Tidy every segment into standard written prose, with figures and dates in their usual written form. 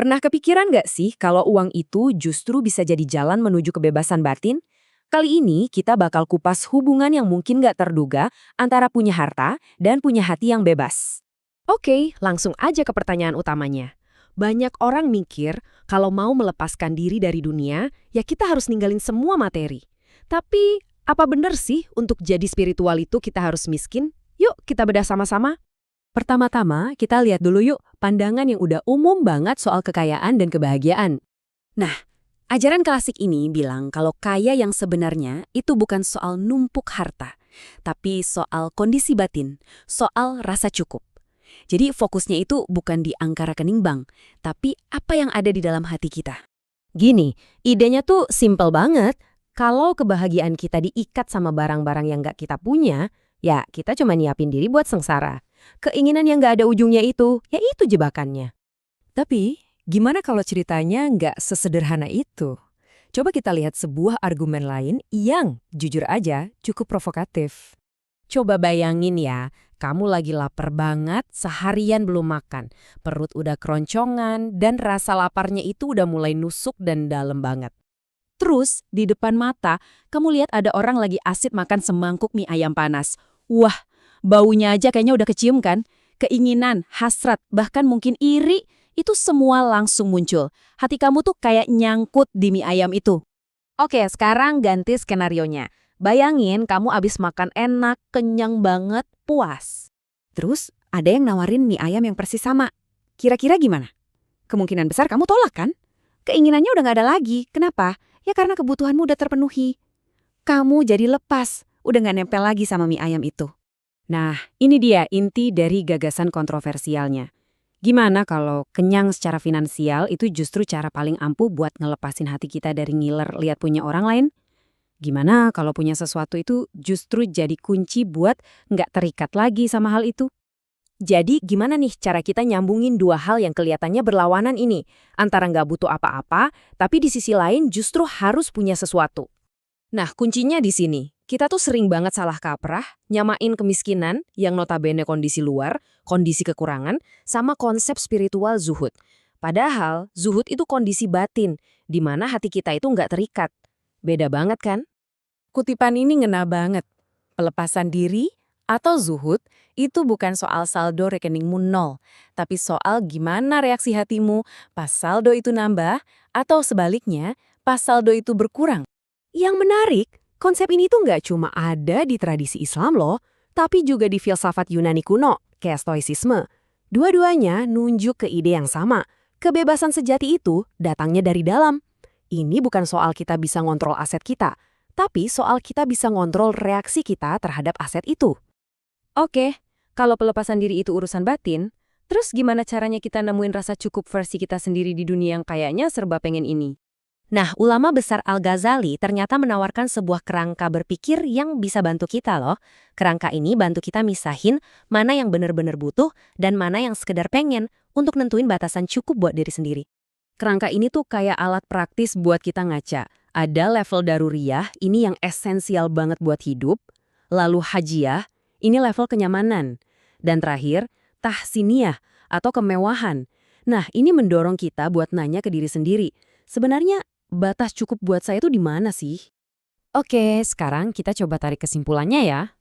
Pernah kepikiran nggak sih kalau uang itu justru bisa jadi jalan menuju kebebasan batin? Kali ini kita bakal kupas hubungan yang mungkin nggak terduga antara punya harta dan punya hati yang bebas. Oke, langsung aja ke pertanyaan utamanya. Banyak orang mikir kalau mau melepaskan diri dari dunia, ya kita harus ninggalin semua materi. Tapi, apa benar sih untuk jadi spiritual itu kita harus miskin? Yuk kita bedah sama-sama. Pertama-tama, kita lihat dulu yuk pandangan yang udah umum banget soal kekayaan dan kebahagiaan. Nah, ajaran klasik ini bilang kalau kaya yang sebenarnya itu bukan soal numpuk harta, tapi soal kondisi batin, soal rasa cukup. Jadi fokusnya itu bukan di angka rekening bank, tapi apa yang ada di dalam hati kita. Gini, idenya tuh simple banget. Kalau kebahagiaan kita diikat sama barang-barang yang nggak kita punya, ya kita cuma nyiapin diri buat sengsara. Keinginan yang nggak ada ujungnya itu, ya itu jebakannya. Tapi, gimana kalau ceritanya nggak sesederhana itu? Coba kita lihat sebuah argumen lain yang, jujur aja, cukup provokatif. Coba bayangin ya, kamu lagi lapar banget, seharian belum makan. Perut udah keroncongan, dan rasa laparnya itu udah mulai nusuk dan dalam banget. Terus, di depan mata, kamu lihat ada orang lagi asik makan semangkuk mie ayam panas. Wah, baunya aja kayaknya udah kecium kan? Keinginan, hasrat, bahkan mungkin iri, itu semua langsung muncul. Hati kamu tuh kayak nyangkut di mie ayam itu. Oke, sekarang ganti skenarionya. Bayangin kamu abis makan enak, kenyang banget, puas. Terus ada yang nawarin mie ayam yang persis sama. Kira-kira gimana? Kemungkinan besar kamu tolak kan? Keinginannya udah gak ada lagi. Kenapa? Ya karena kebutuhanmu udah terpenuhi. Kamu jadi lepas, udah gak nempel lagi sama mie ayam itu. Nah, ini dia inti dari gagasan kontroversialnya. Gimana kalau kenyang secara finansial itu justru cara paling ampuh buat ngelepasin hati kita dari ngiler lihat punya orang lain? Gimana kalau punya sesuatu itu justru jadi kunci buat nggak terikat lagi sama hal itu? Jadi gimana nih cara kita nyambungin dua hal yang kelihatannya berlawanan ini? Antara nggak butuh apa-apa, tapi di sisi lain justru harus punya sesuatu. Nah, kuncinya di sini. Kita tuh sering banget salah kaprah, nyamain kemiskinan yang notabene kondisi luar, kondisi kekurangan, sama konsep spiritual zuhud. Padahal, zuhud itu kondisi batin, di mana hati kita itu nggak terikat. Beda banget kan? Kutipan ini ngena banget. Pelepasan diri atau zuhud itu bukan soal saldo rekeningmu nol, tapi soal gimana reaksi hatimu pas saldo itu nambah atau sebaliknya pas saldo itu berkurang. Yang menarik, konsep ini tuh nggak cuma ada di tradisi Islam loh, tapi juga di filsafat Yunani kuno, kayak stoicisme. Dua-duanya nunjuk ke ide yang sama. Kebebasan sejati itu datangnya dari dalam. Ini bukan soal kita bisa ngontrol aset kita, tapi soal kita bisa ngontrol reaksi kita terhadap aset itu. Oke, kalau pelepasan diri itu urusan batin, terus gimana caranya kita nemuin rasa cukup versi kita sendiri di dunia yang kayaknya serba pengen ini? Nah, ulama besar Al-Ghazali ternyata menawarkan sebuah kerangka berpikir yang bisa bantu kita loh. Kerangka ini bantu kita misahin mana yang benar-benar butuh dan mana yang sekedar pengen untuk nentuin batasan cukup buat diri sendiri. Kerangka ini tuh kayak alat praktis buat kita ngaca. Ada level daruriyah, ini yang esensial banget buat hidup. Lalu hajiyah, ini level kenyamanan. Dan terakhir, tahsiniyah atau kemewahan. Nah, ini mendorong kita buat nanya ke diri sendiri. Sebenarnya, batas cukup buat saya itu di mana sih? Oke, sekarang kita coba tarik kesimpulannya ya.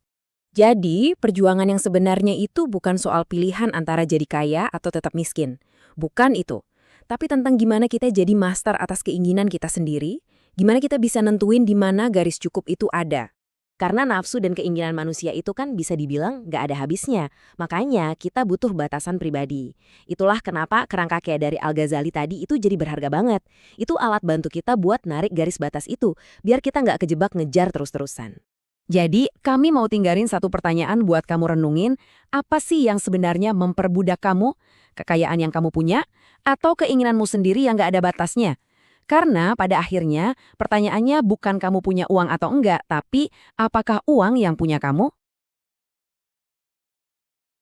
Jadi, perjuangan yang sebenarnya itu bukan soal pilihan antara jadi kaya atau tetap miskin. Bukan itu. Tapi tentang gimana kita jadi master atas keinginan kita sendiri, gimana kita bisa nentuin di mana garis cukup itu ada. Karena nafsu dan keinginan manusia itu kan bisa dibilang nggak ada habisnya. Makanya kita butuh batasan pribadi. Itulah kenapa kerangka kayak dari Al-Ghazali tadi itu jadi berharga banget. Itu alat bantu kita buat narik garis batas itu, biar kita nggak kejebak ngejar terus-terusan. Jadi, kami mau tinggalin satu pertanyaan buat kamu renungin, apa sih yang sebenarnya memperbudak kamu? Kekayaan yang kamu punya? Atau keinginanmu sendiri yang nggak ada batasnya? Karena pada akhirnya pertanyaannya bukan kamu punya uang atau enggak, tapi apakah uang yang punya kamu?